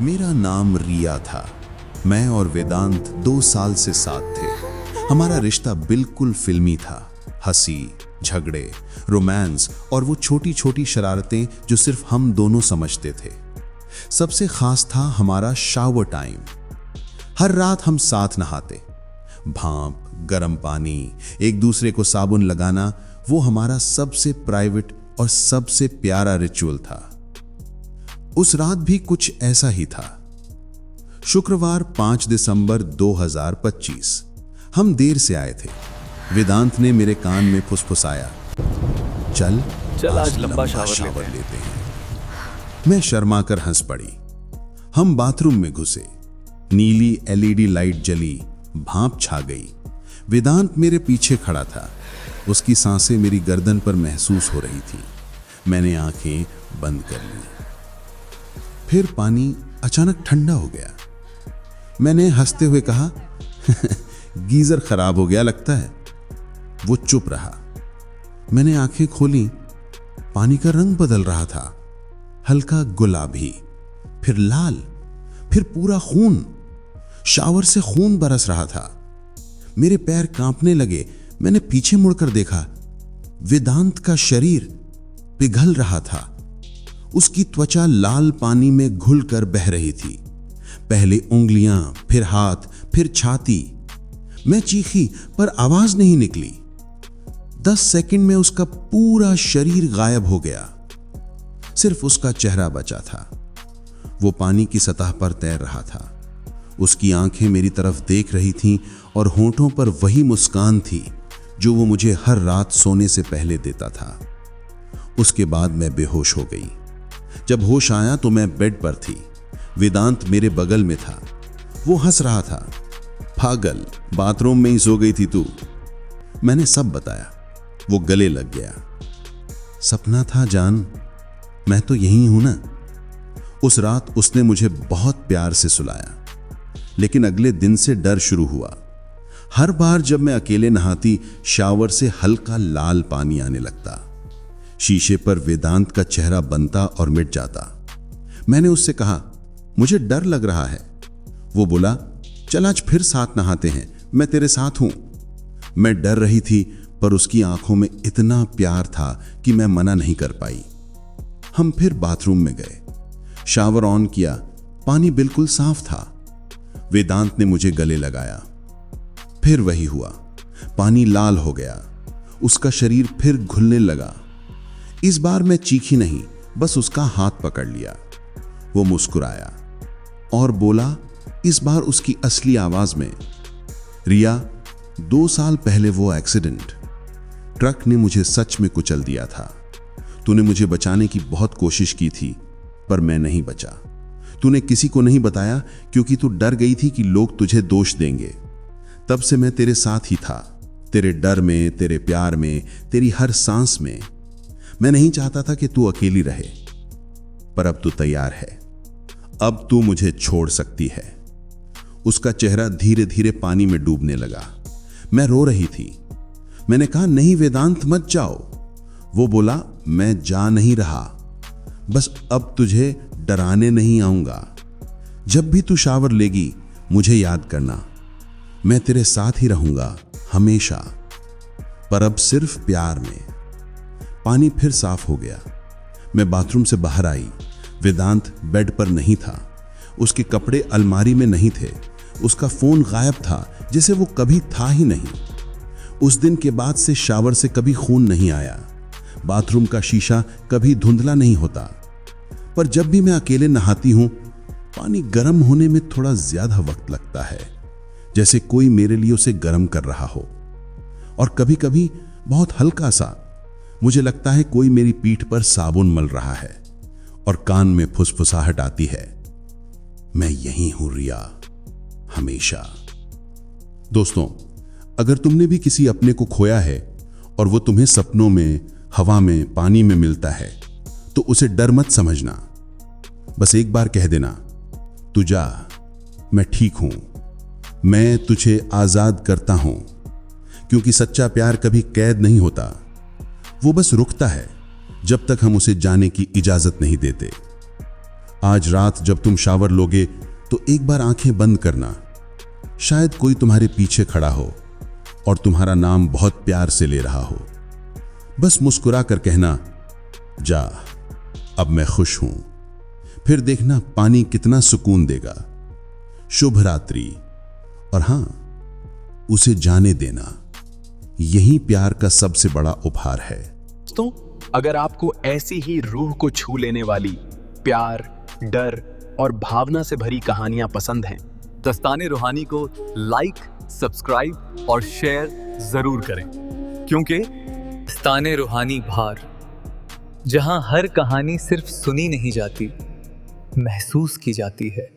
मेरा नाम रिया था। मैं और वेदांत 2 साल से साथ थे। हमारा रिश्ता बिल्कुल फिल्मी था। हंसी, झगड़े, रोमांस और वो छोटी छोटी शरारतें जो सिर्फ हम दोनों समझते थे। सबसे खास था हमारा शावर टाइम। हर रात हम साथ नहाते। भाप, गर्म पानी, एक दूसरे को साबुन लगाना, वो हमारा सबसे प्राइवेट और सबसे प्यारा रिचुअल था। उस रात भी कुछ ऐसा ही था। शुक्रवार 5 दिसंबर 2025। हम देर से आए थे। वेदांत ने मेरे कान में फुसफुसाया, चल आज लंबा शावर लेते हैं। मैं शर्माकर हंस पड़ी। हम बाथरूम में घुसे। नीली एलईडी लाइट जली, भाप छा गई। वेदांत मेरे पीछे खड़ा था। उसकी सांसें मेरी गर्दन पर महसूस हो रही थी। मैंने आंखें बंद कर ली। फिर पानी अचानक ठंडा हो गया। मैंने हंसते हुए कहा, गीजर खराब हो गया लगता है। वो चुप रहा। मैंने आंखें खोली। पानी का रंग बदल रहा था, हल्का गुलाबी, फिर लाल, फिर पूरा खून। शावर से खून बरस रहा था। मेरे पैर कांपने लगे। मैंने पीछे मुड़कर देखा। वेदांत का शरीर पिघल रहा था। उसकी त्वचा लाल पानी में घुलकर बह रही थी। पहले उंगलियां, फिर हाथ, फिर छाती। मैं चीखी पर आवाज नहीं निकली। 10 सेकंड में उसका पूरा शरीर गायब हो गया। सिर्फ उसका चेहरा बचा था। वो पानी की सतह पर तैर रहा था। उसकी आंखें मेरी तरफ देख रही थीं और होंठों पर वही मुस्कान थी जो वो मुझे हर रात सोने से पहले देता था। उसके बाद मैं बेहोश हो गई। जब होश आया तो मैं बेड पर थी। वेदांत मेरे बगल में था। वो हंस रहा था। पागल, बाथरूम में ही सो गई थी तू। मैंने सब बताया। वो गले लग गया। सपना था जान, मैं तो यही हूं ना। उस रात उसने मुझे बहुत प्यार से सुलाया। लेकिन अगले दिन से डर शुरू हुआ। हर बार जब मैं अकेले नहाती, शावर से हल्का लाल पानी आने लगता। शीशे पर वेदांत का चेहरा बनता और मिट जाता। मैंने उससे कहा, मुझे डर लग रहा है। वो बोला, चल आज फिर साथ नहाते हैं, मैं तेरे साथ हूं। मैं डर रही थी पर उसकी आंखों में इतना प्यार था कि मैं मना नहीं कर पाई। हम फिर बाथरूम में गए। शावर ऑन किया। पानी बिल्कुल साफ था। वेदांत ने मुझे गले लगाया। फिर वही हुआ। पानी लाल हो गया। उसका शरीर फिर घुलने लगा। इस बार मैं चीखी नहीं, बस उसका हाथ पकड़ लिया। वो मुस्कुराया और बोला, इस बार उसकी असली आवाज में, रिया, 2 साल पहले वो एक्सीडेंट, ट्रक ने मुझे सच में कुचल दिया था। तूने मुझे बचाने की बहुत कोशिश की थी पर मैं नहीं बचा। तूने किसी को नहीं बताया क्योंकि तू डर गई थी कि लोग तुझे दोष देंगे। तब से मैं तेरे साथ ही था, तेरे डर में, तेरे प्यार में, तेरी हर सांस में। मैं नहीं चाहता था कि तू अकेली रहे, पर अब तू तैयार है। अब तू मुझे छोड़ सकती है। उसका चेहरा धीरे धीरे पानी में डूबने लगा। मैं रो रही थी। मैंने कहा, नहीं वेदांत, मत जाओ। वो बोला, मैं जा नहीं रहा, बस अब तुझे डराने नहीं आऊंगा। जब भी तू शावर लेगी मुझे याद करना। मैं तेरे साथ ही रहूंगा हमेशा, पर अब सिर्फ प्यार में। पानी फिर साफ हो गया। मैं बाथरूम से बाहर आई। वेदांत बेड पर नहीं था। उसके कपड़े अलमारी में नहीं थे। उसका फोन गायब था, जैसे वो कभी था ही नहीं। उस दिन के बाद से शावर से कभी खून नहीं आया। बाथरूम का शीशा कभी धुंधला नहीं होता। पर जब भी मैं अकेले नहाती हूं, पानी गर्म होने में थोड़ा ज्यादा वक्त लगता है, जैसे कोई मेरे लिए उसे गर्म कर रहा हो। और कभी कभी बहुत हल्का सा, मुझे लगता है कोई मेरी पीठ पर साबुन मल रहा है और कान में फुसफुसाहट आती है, मैं यही हूं रिया, हमेशा। दोस्तों, अगर तुमने भी किसी अपने को खोया है और वो तुम्हें सपनों में, हवा में, पानी में मिलता है, तो उसे डर मत समझना। बस एक बार कह देना, तू जा, मैं ठीक हूं, मैं तुझे आजाद करता हूं। क्योंकि सच्चा प्यार कभी कैद नहीं होता, वो बस रुकता है जब तक हम उसे जाने की इजाजत नहीं देते। आज रात जब तुम शावर लोगे तो एक बार आंखें बंद करना। शायद कोई तुम्हारे पीछे खड़ा हो और तुम्हारा नाम बहुत प्यार से ले रहा हो। बस मुस्कुरा कर कहना, जा, अब मैं खुश हूं। फिर देखना पानी कितना सुकून देगा। शुभ रात्रि। और हां, उसे जाने देना, यही प्यार का सबसे बड़ा उपहार है। दोस्तों, अगर आपको ऐसी ही रूह को छू लेने वाली प्यार, डर और भावना से भरी कहानियां पसंद हैं, दस्ताने रूहानी को लाइक, सब्सक्राइब और शेयर जरूर करें, क्योंकि दस्ताने रूहानी भार, जहां हर कहानी सिर्फ सुनी नहीं जाती, महसूस की जाती है।